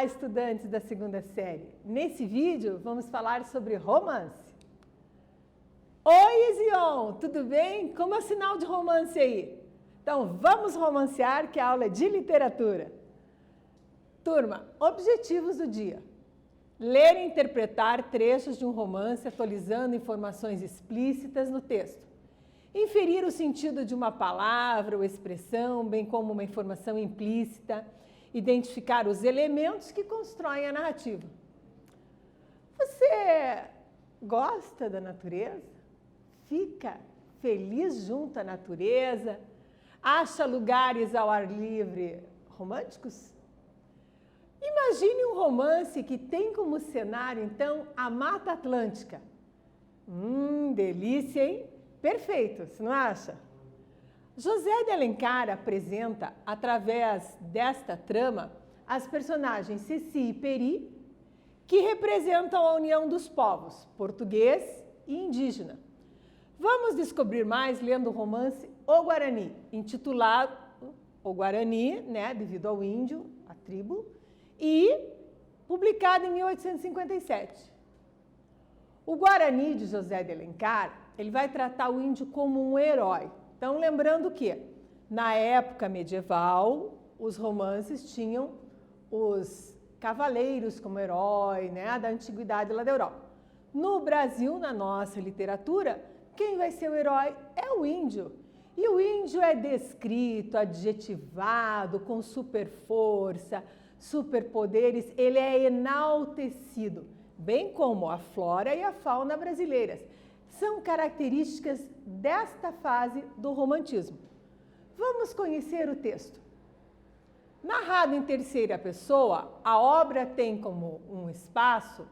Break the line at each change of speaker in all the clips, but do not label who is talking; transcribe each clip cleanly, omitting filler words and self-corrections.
Olá, estudantes da segunda série. Nesse vídeo, vamos falar sobre romance. Oi, Zion, tudo bem? Como é o sinal de romance aí? Então, vamos romancear, que a aula é de literatura. Turma, objetivos do dia. Ler e interpretar trechos de um romance atualizando informações explícitas no texto. Inferir o sentido de uma palavra ou expressão, bem como uma informação implícita. Identificar os elementos que constroem a narrativa. Você gosta da natureza? Fica feliz junto à natureza? Acha lugares ao ar livre românticos? Imagine um romance que tem como cenário, então, a Mata Atlântica. Delícia, hein? Perfeito, você não acha? José de Alencar apresenta, através desta trama, as personagens Ceci e Peri, que representam a união dos povos, português e indígena. Vamos descobrir mais lendo o romance O Guarani, intitulado O Guarani, né, devido ao índio, a tribo, e publicado em 1857. O Guarani de José de Alencar, ele vai tratar o índio como um herói. Então, lembrando que, na época medieval, os romances tinham os cavaleiros como herói, né, da antiguidade lá da Europa. No Brasil, na nossa literatura, quem vai ser o herói é o índio. E o índio é descrito, adjetivado, com super força, superpoderes, ele é enaltecido, bem como a flora e a fauna brasileiras. São características desta fase do romantismo. Vamos conhecer o texto. Narrado em terceira pessoa, a obra tem como um espaço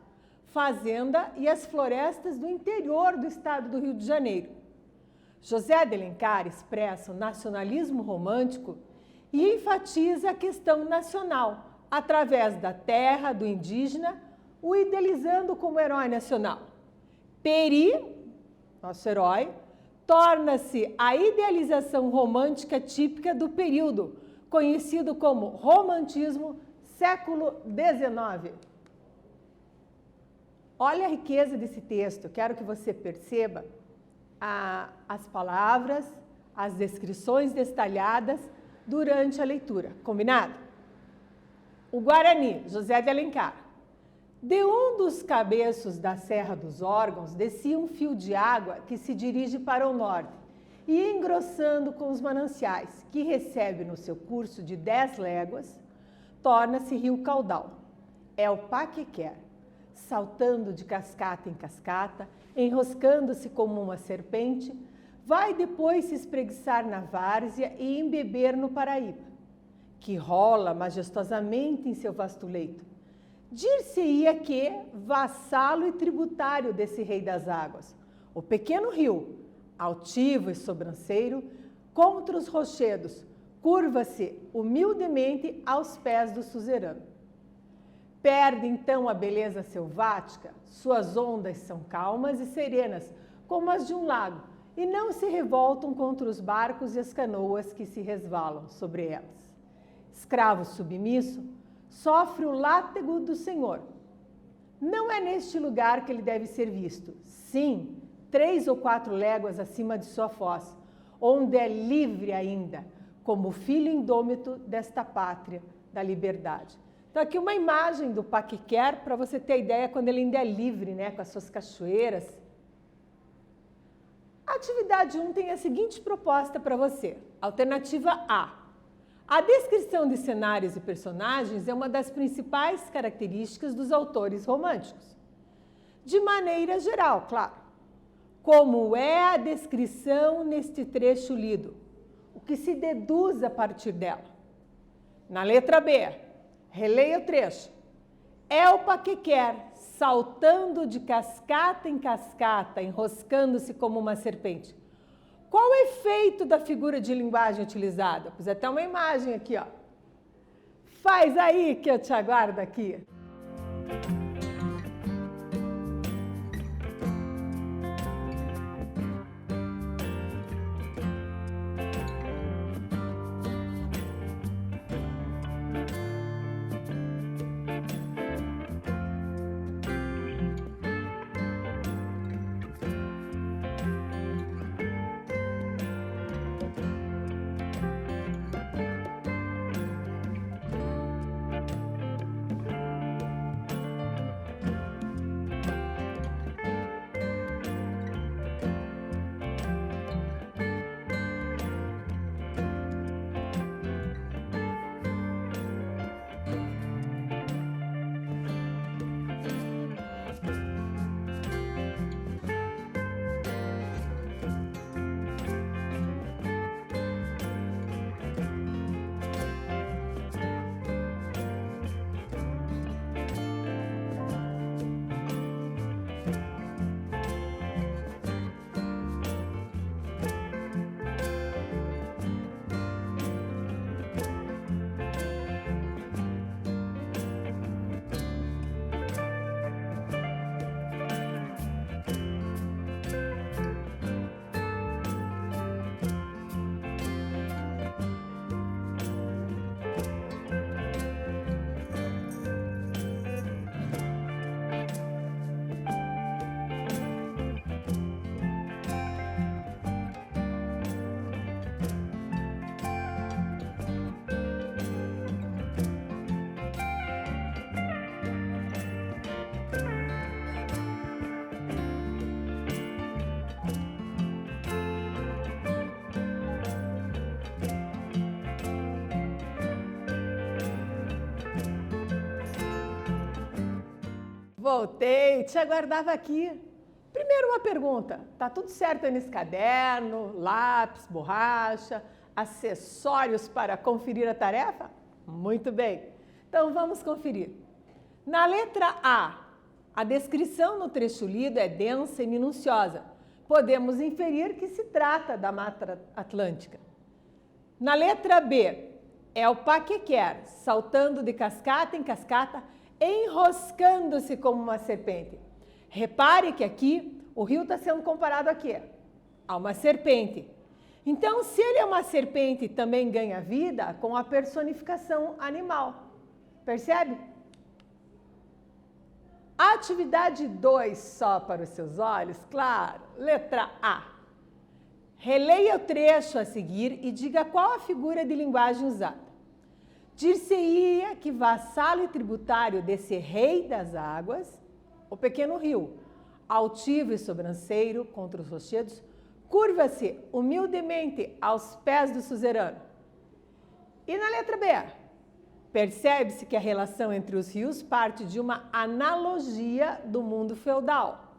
fazenda e as florestas do interior do estado do Rio de Janeiro. José de Alencar expressa o nacionalismo romântico e enfatiza a questão nacional, através da terra, do indígena, o idealizando como herói nacional. Peri, nosso herói, torna-se a idealização romântica típica do período, conhecido como romantismo século XIX. Olha a riqueza desse texto, quero que você perceba as palavras, as descrições detalhadas durante a leitura. Combinado? O Guarani, José de Alencar. De um dos cabeços da Serra dos Órgãos, descia um fio de água que se dirige para o norte e, engrossando com os mananciais, que recebe no seu curso de 10 léguas, torna-se rio caudal. É o Paquiquer, saltando de cascata em cascata, enroscando-se como uma serpente, vai depois se espreguiçar na várzea e embeber no Paraíba, que rola majestosamente em seu vasto leito. Dir-se-ia que vassalo e tributário desse rei das águas, o pequeno rio, altivo e sobranceiro, contra os rochedos, curva-se humildemente aos pés do suzerano. Perde então a beleza selvática, suas ondas são calmas e serenas, como as de um lago, e não se revoltam contra os barcos e as canoas que se resvalam sobre elas. Escravo submisso, sofre o látego do Senhor. Não é neste lugar que ele deve ser visto. Sim, 3 ou 4 léguas acima de sua foz, onde é livre ainda, como filho indômito desta pátria da liberdade. Então, aqui uma imagem do Paquiquer, para você ter ideia, quando ele ainda é livre, né, com as suas cachoeiras. A atividade 1 tem a seguinte proposta para você. Alternativa A. A descrição de cenários e personagens é uma das principais características dos autores românticos. De maneira geral, claro. Como é a descrição neste trecho lido? O que se deduz a partir dela? Na letra B, releia o trecho. É o Paquiquer, saltando de cascata em cascata, enroscando-se como uma serpente. Qual o efeito da figura de linguagem utilizada? Pus até uma imagem aqui, ó. Faz aí que eu te aguardo aqui. Voltei, te aguardava aqui. Primeiro uma pergunta, tá tudo certo aí nesse caderno, lápis, borracha, acessórios para conferir a tarefa? Muito bem, então vamos conferir. Na letra a descrição no trecho lido é densa e minuciosa. Podemos inferir que se trata da Mata Atlântica. Na letra B, é o paquequer, saltando de cascata em cascata, enroscando-se como uma serpente. Repare que aqui o rio está sendo comparado a quê? A uma serpente. Então, se ele é uma serpente, também ganha vida com a personificação animal. Percebe? Atividade 2, só para os seus olhos, claro. Letra A. Releia o trecho a seguir e diga qual a figura de linguagem usada. Dir-se-ia que vassalo e tributário desse rei das águas, o pequeno rio, altivo e sobranceiro contra os rochedos, curva-se humildemente aos pés do suzerano. E na letra B, percebe-se que a relação entre os rios parte de uma analogia do mundo feudal.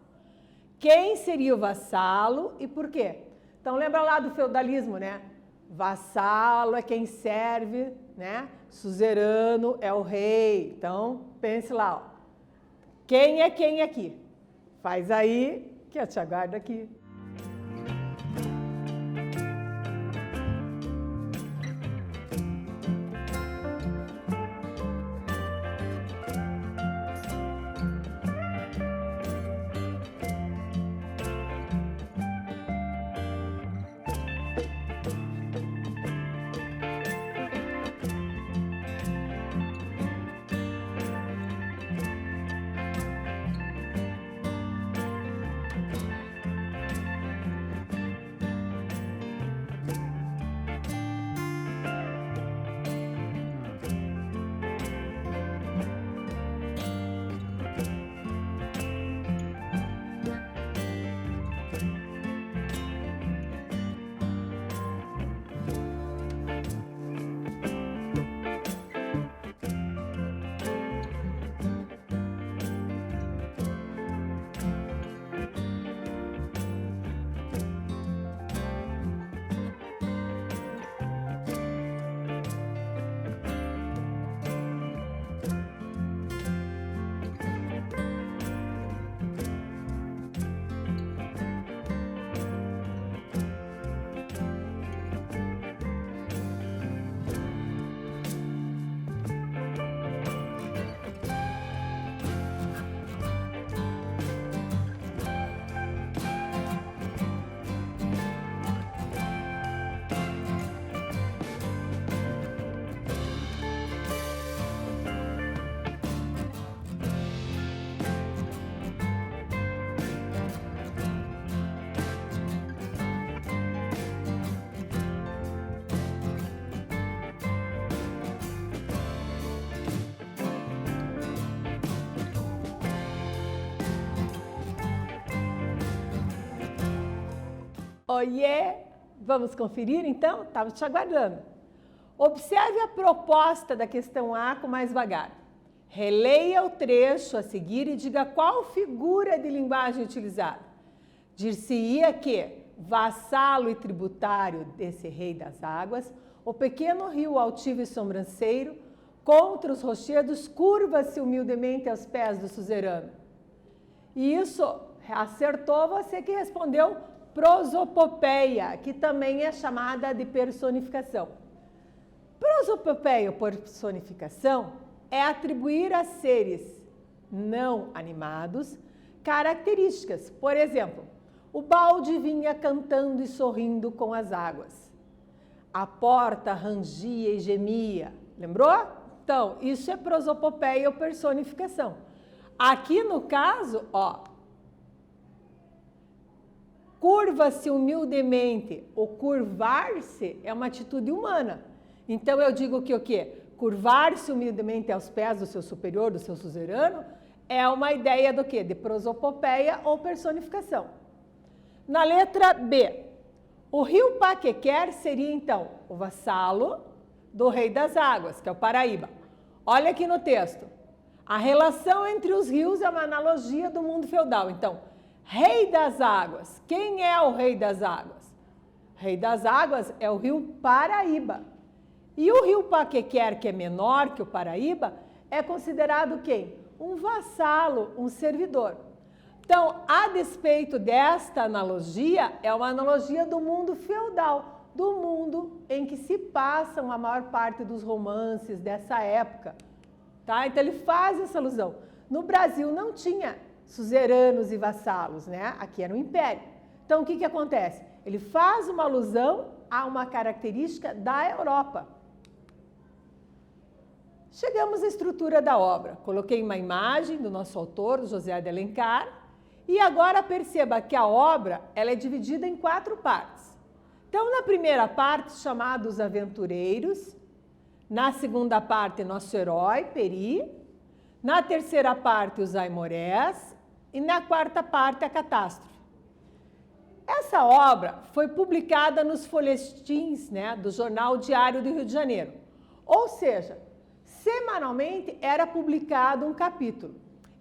Quem seria o vassalo e por quê? Então lembra lá do feudalismo, né? Vassalo é quem serve, né? Suzerano é o rei. Então pense lá, ó. Quem é quem aqui? Faz aí que eu te aguardo aqui. Oiê! Vamos conferir então? Estava te aguardando. Observe a proposta da questão A com mais vagar. Releia o trecho a seguir e diga qual figura de linguagem utilizada. Dir-se-ia que, vassalo e tributário desse rei das águas, o pequeno rio altivo e sobranceiro, contra os rochedos, curva-se humildemente aos pés do suzerano. E isso acertou você que respondeu prosopopeia, que também é chamada de personificação. Prosopopeia ou personificação é atribuir a seres não animados características. Por exemplo, o balde vinha cantando e sorrindo com as águas. A porta rangia e gemia. Lembrou? Então, isso é prosopopeia ou personificação. Aqui no caso, ó, curva-se humildemente. O curvar-se é uma atitude humana. Então, eu digo que o quê? Curvar-se humildemente aos pés do seu superior, do seu suzerano, é uma ideia do quê? De prosopopeia ou personificação. Na letra B, o rio Paquequer seria, então, o vassalo do rei das águas, que é o Paraíba. Olha aqui no texto. A relação entre os rios é uma analogia do mundo feudal. Então, rei das águas. Quem é o rei das águas? Rei das águas é o rio Paraíba. E o rio Paquequer, que é menor que o Paraíba, é considerado quem? Um vassalo, um servidor. Então, a despeito desta analogia, é uma analogia do mundo feudal, do mundo em que se passam a maior parte dos romances dessa época. Tá? Então, ele faz essa alusão. No Brasil não tinha suzeranos e vassalos, né? Aqui era um império. Então, o que acontece? Ele faz uma alusão a uma característica da Europa. Chegamos à estrutura da obra. Coloquei uma imagem do nosso autor, José de Alencar, e agora perceba que a obra ela é dividida em 4 partes. Então, na primeira parte, chamados aventureiros, na segunda parte, nosso herói, Peri, na terceira parte, os aimorés, e na quarta parte, a catástrofe. Essa obra foi publicada nos folhetins, né, do Jornal Diário do Rio de Janeiro. Ou seja, semanalmente era publicado um capítulo.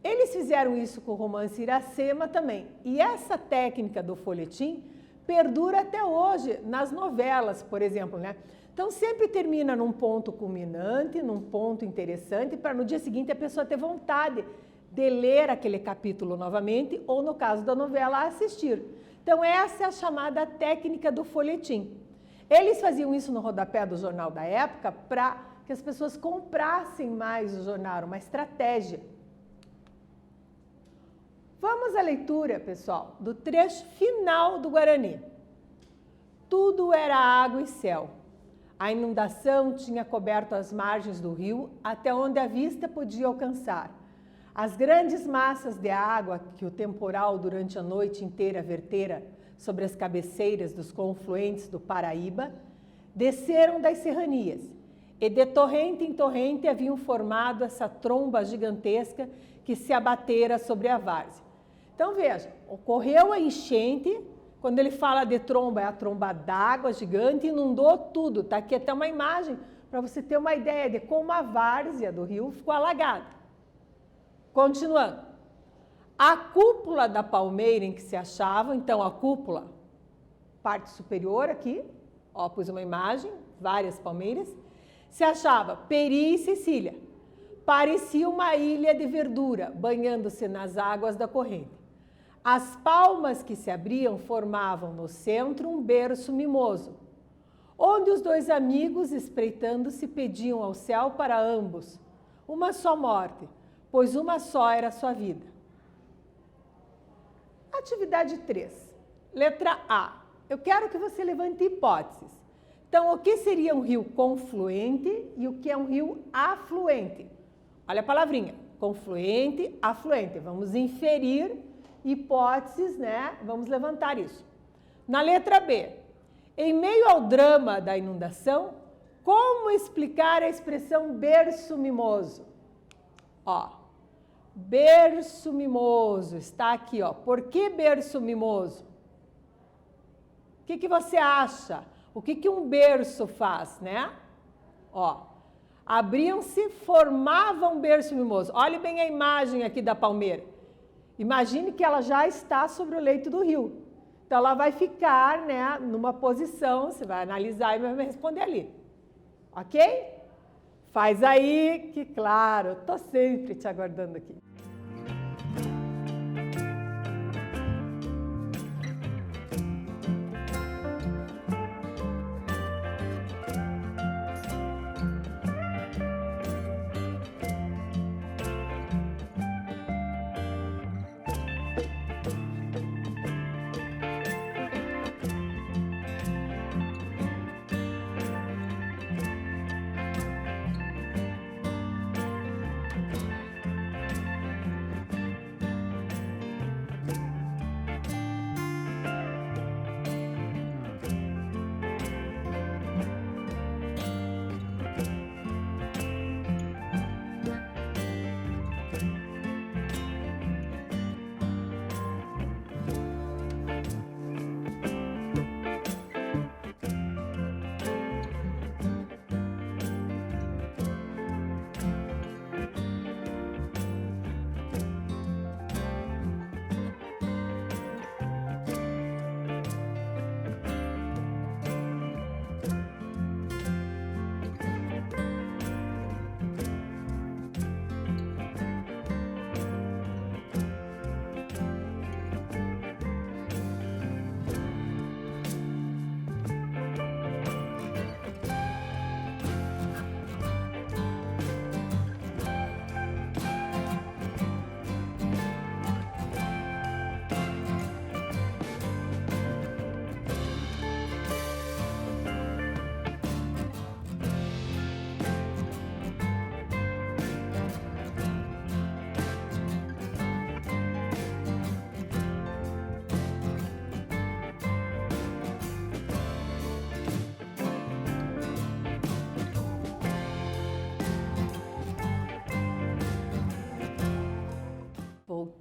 Eles fizeram isso com o romance Iracema também. E essa técnica do folhetim perdura até hoje nas novelas, por exemplo, né? Então sempre termina num ponto culminante, num ponto interessante, para no dia seguinte a pessoa ter vontade de ler aquele capítulo novamente, ou no caso da novela, assistir. Então essa é a chamada técnica do folhetim. Eles faziam isso no rodapé do jornal da época para que as pessoas comprassem mais o jornal, uma estratégia. Vamos à leitura, pessoal, do trecho final do Guarani. Tudo era água e céu. A inundação tinha coberto as margens do rio até onde a vista podia alcançar. As grandes massas de água que o temporal durante a noite inteira vertera sobre as cabeceiras dos confluentes do Paraíba desceram das serranias e de torrente em torrente haviam formado essa tromba gigantesca que se abatera sobre a várzea. Então veja, ocorreu a enchente, quando ele fala de tromba, é a tromba d'água gigante, inundou tudo. Está aqui até uma imagem para você ter uma ideia de como a várzea do rio ficou alagada. Continuando. A cúpula da palmeira em que se achava, então a cúpula, parte superior aqui, ó, pus uma imagem, várias palmeiras, se achava Peri e Cecília. Parecia uma ilha de verdura, banhando-se nas águas da corrente. As palmas que se abriam formavam no centro um berço mimoso, onde os 2 amigos, espreitando-se, pediam ao céu para ambos uma só morte, pois uma só era a sua vida. Atividade 3. Letra A. Eu quero que você levante hipóteses. Então, o que seria um rio confluente e o que é um rio afluente? Olha a palavrinha, confluente, afluente. Vamos inferir hipóteses, né? Vamos levantar isso. Na letra B, em meio ao drama da inundação, como explicar a expressão berço mimoso? Ó, berço mimoso, está aqui, ó. Por que berço mimoso? O que você acha? O que um berço faz, né? Ó, abriam-se, formavam um berço mimoso. Olhe bem a imagem aqui da palmeira. Imagine que ela já está sobre o leito do rio. Então, ela vai ficar, né, numa posição, você vai analisar e vai me responder ali. Ok? Faz aí, que claro, estou sempre te aguardando aqui.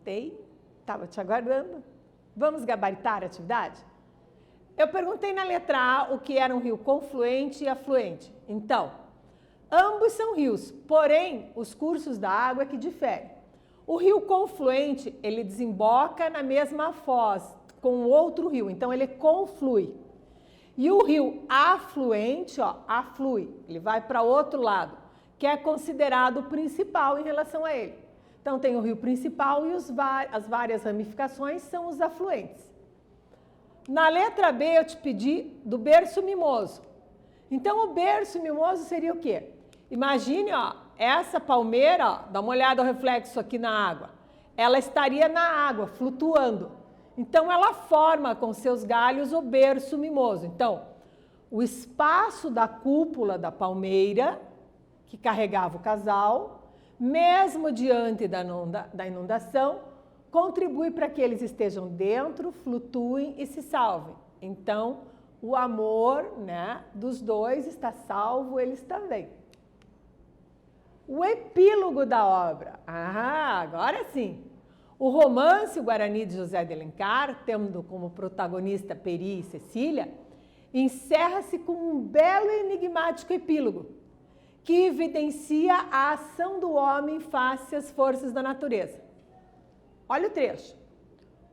voltei, estava te aguardando. Vamos gabaritar a atividade? Eu perguntei na letra A o que era um rio confluente e afluente. Então, ambos são rios, porém, os cursos da água é que diferem. O rio confluente, ele desemboca na mesma foz com outro rio, então ele conflui. E o rio afluente, ó, aflui, ele vai para outro lado, que é considerado o principal em relação a ele. Então tem o rio principal e as várias ramificações são os afluentes. Na letra B eu te pedi do berço mimoso. Então o berço mimoso seria o quê? Imagine, ó, essa palmeira, ó, dá uma olhada ao reflexo aqui na água. Ela estaria na água, flutuando. Então ela forma com seus galhos o berço mimoso. Então, o espaço da cúpula da palmeira, que carregava o casal, mesmo diante da inundação, contribui para que eles estejam dentro, flutuem e se salvem. Então, o amor, né, dos dois está salvo, eles também. O epílogo da obra. Ah, agora sim. O romance O Guarani de José de Alencar, tendo como protagonista Peri e Cecília, encerra-se com um belo e enigmático epílogo, que evidencia a ação do homem face às forças da natureza. Olha o trecho.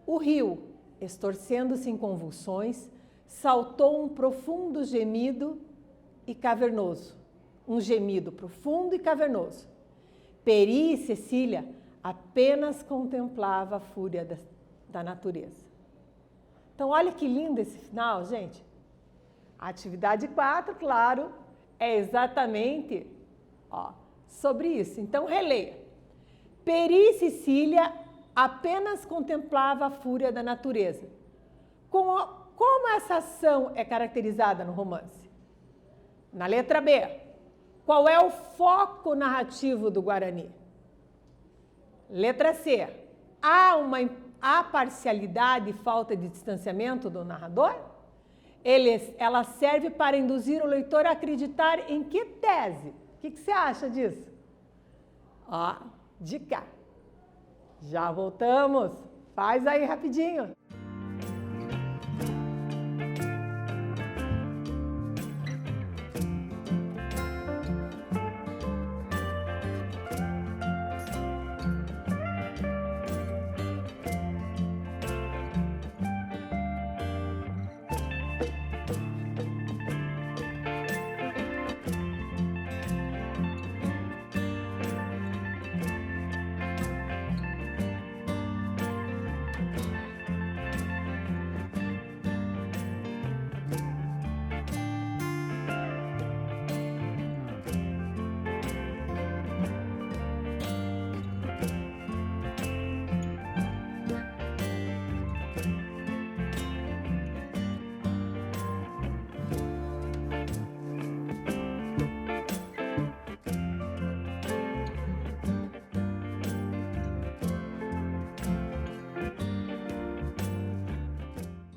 O rio, estorcendo-se em convulsões, saltou um profundo gemido e cavernoso. Um gemido profundo e cavernoso. Peri e Cecília apenas contemplava a fúria da natureza. Então, olha que lindo esse final, gente. A atividade 4, claro, é exatamente, ó, sobre isso. Então, releia. Peri e Cecília apenas contemplava a fúria da natureza. Como essa ação é caracterizada no romance? Na letra B, qual é o foco narrativo do Guarani? Letra C, há parcialidade e falta de distanciamento do narrador? Ela serve para induzir o leitor a acreditar em que tese? O que você acha disso? Ó, dica. Já voltamos. Faz aí rapidinho.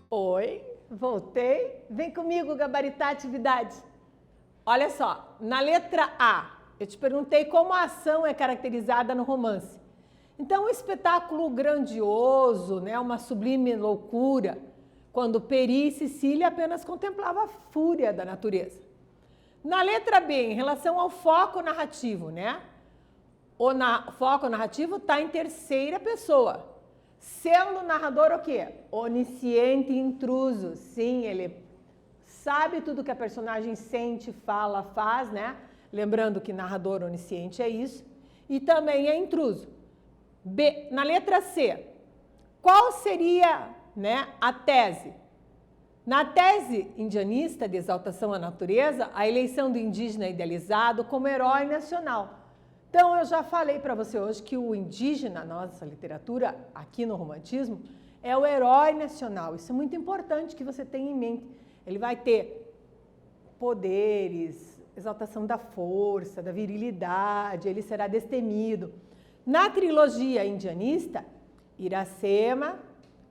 Oi, voltei. Vem comigo gabaritar a atividade. Olha só, na letra A, eu te perguntei como a ação é caracterizada no romance. Então, um espetáculo grandioso, né, uma sublime loucura, quando Peri e Cecília apenas contemplavam a fúria da natureza. Na letra B, em relação ao foco narrativo, né? O foco narrativo está em terceira pessoa. Sendo o narrador o quê? Onisciente e intruso. Sim, ele sabe tudo que a personagem sente, fala, faz, né? Lembrando que narrador onisciente é isso. E também é intruso. B, na letra C, qual seria, né, a tese? Na tese indianista de exaltação à natureza, a eleição do indígena idealizado como herói nacional. Então, eu já falei para você hoje que o indígena, na nossa literatura, aqui no romantismo, é o herói nacional. Isso é muito importante que você tenha em mente. Ele vai ter poderes, exaltação da força, da virilidade, ele será destemido. Na trilogia indianista, Iracema,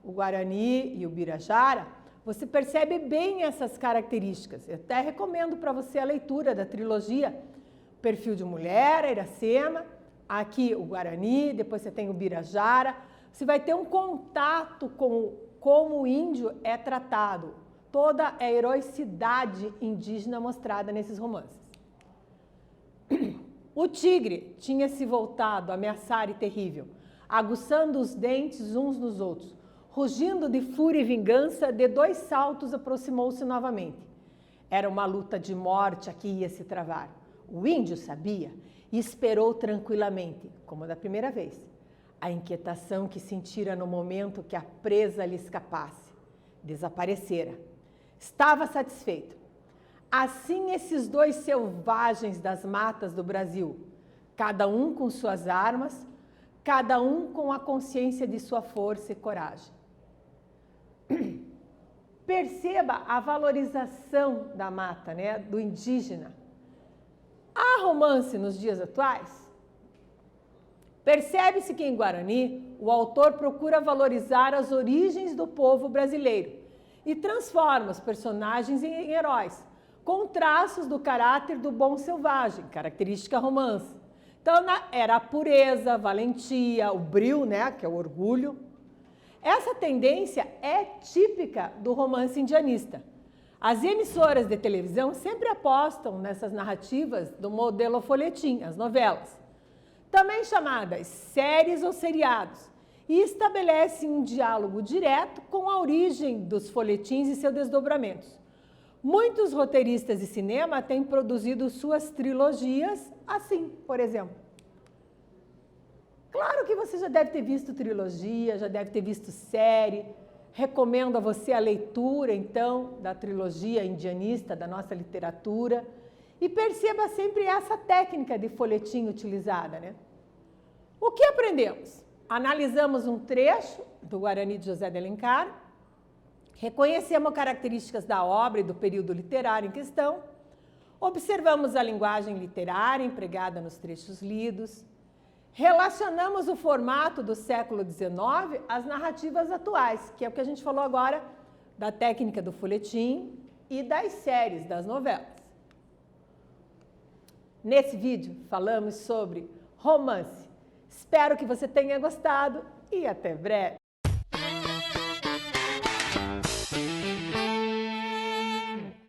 o Guarani e o Birajara, você percebe bem essas características. Eu até recomendo para você a leitura da trilogia. Perfil de mulher, a Iracema, aqui o Guarani, depois você tem o Birajara. você vai ter um contato com como o índio é tratado, toda a heroicidade indígena mostrada nesses romances. O tigre tinha se voltado ameaçado e terrível, aguçando os dentes uns nos outros. Rugindo de fúria e vingança, de 2 saltos aproximou-se novamente. Era uma luta de morte a que ia se travar. O índio sabia e esperou tranquilamente, como da primeira vez, a inquietação que sentira no momento que a presa lhe escapasse. Desaparecera. Estava satisfeito. Assim esses 2 selvagens das matas do Brasil, cada um com suas armas, cada um com a consciência de sua força e coragem. Perceba a valorização da mata, né, do indígena. Há romance nos dias atuais? Percebe-se que em Guarani, o autor procura valorizar as origens do povo brasileiro e transforma os personagens em heróis, com traços do caráter do bom selvagem, característica romance. Então, era a pureza, a valentia, o brio, né, que é o orgulho. Essa tendência é típica do romance indianista. As emissoras de televisão sempre apostam nessas narrativas do modelo folhetim, as novelas, também chamadas séries ou seriados, e estabelecem um diálogo direto com a origem dos folhetins e seus desdobramentos. Muitos roteiristas de cinema têm produzido suas trilogias assim, por exemplo. Claro que você já deve ter visto trilogia, já deve ter visto série. Recomendo a você a leitura, então, da trilogia indianista, da nossa literatura. E perceba sempre essa técnica de folhetim utilizada, né? O que aprendemos? Analisamos um trecho do Guarani de José de Alencar, reconhecemos características da obra e do período literário em questão, observamos a linguagem literária empregada nos trechos lidos, relacionamos o formato do século XIX às narrativas atuais, que é o que a gente falou agora da técnica do folhetim e das séries, das novelas. Nesse vídeo falamos sobre romance. Espero que você tenha gostado e até breve.